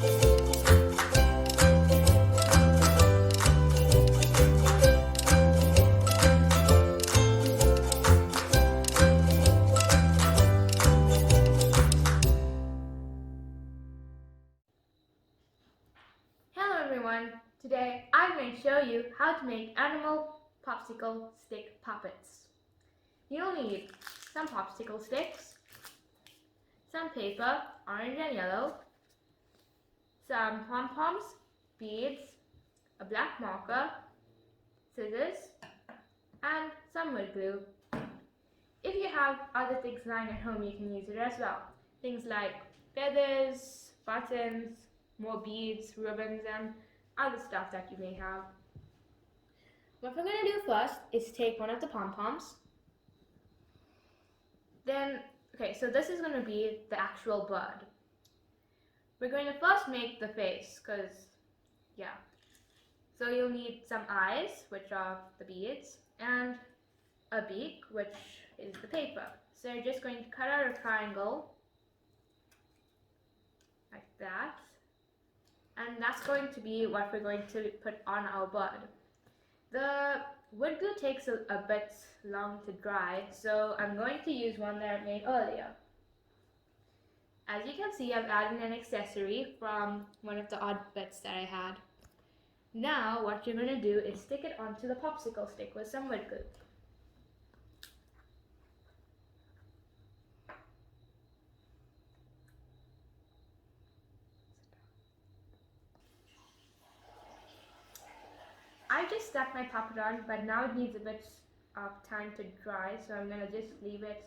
Hello everyone! Today I'm going to show you how to make animal popsicle stick puppets. You'll need some popsicle sticks, some paper, orange and yellow, some pom-poms, beads, a black marker, scissors, and some wood glue. If you have other things lying at home, you can use it as well. Things like feathers, buttons, more beads, ribbons, and other stuff that you may have. What we're going to do first is take one of the pom-poms. So this is going to be the actual bird. We're going to first make the face, So you'll need some eyes, which are the beads, and a beak, which is the paper. So you're just going to cut out a triangle, like that. And that's going to be what we're going to put on our bird. The wood glue takes a bit long to dry, so I'm going to use one that I made earlier. As you can see, I've added an accessory from one of the odd bits that I had. Now what you're going to do is stick it onto the popsicle stick with some wood glue. I just stuck my puppet on, but now it needs a bit of time to dry, so I'm going to just leave it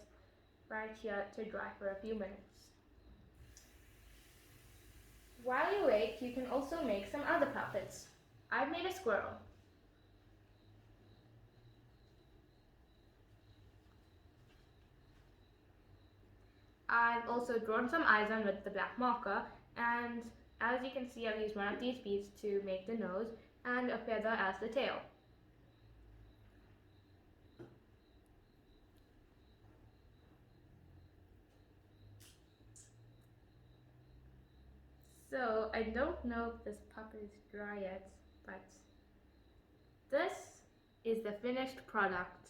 right here to dry for a few minutes. While you wait, you can also make some other puppets. I've made a squirrel. I've also drawn some eyes on with the black marker, and as you can see, I've used one of these beads to make the nose and a feather as the tail. So I don't know if this puppet is dry yet, but this is the finished product.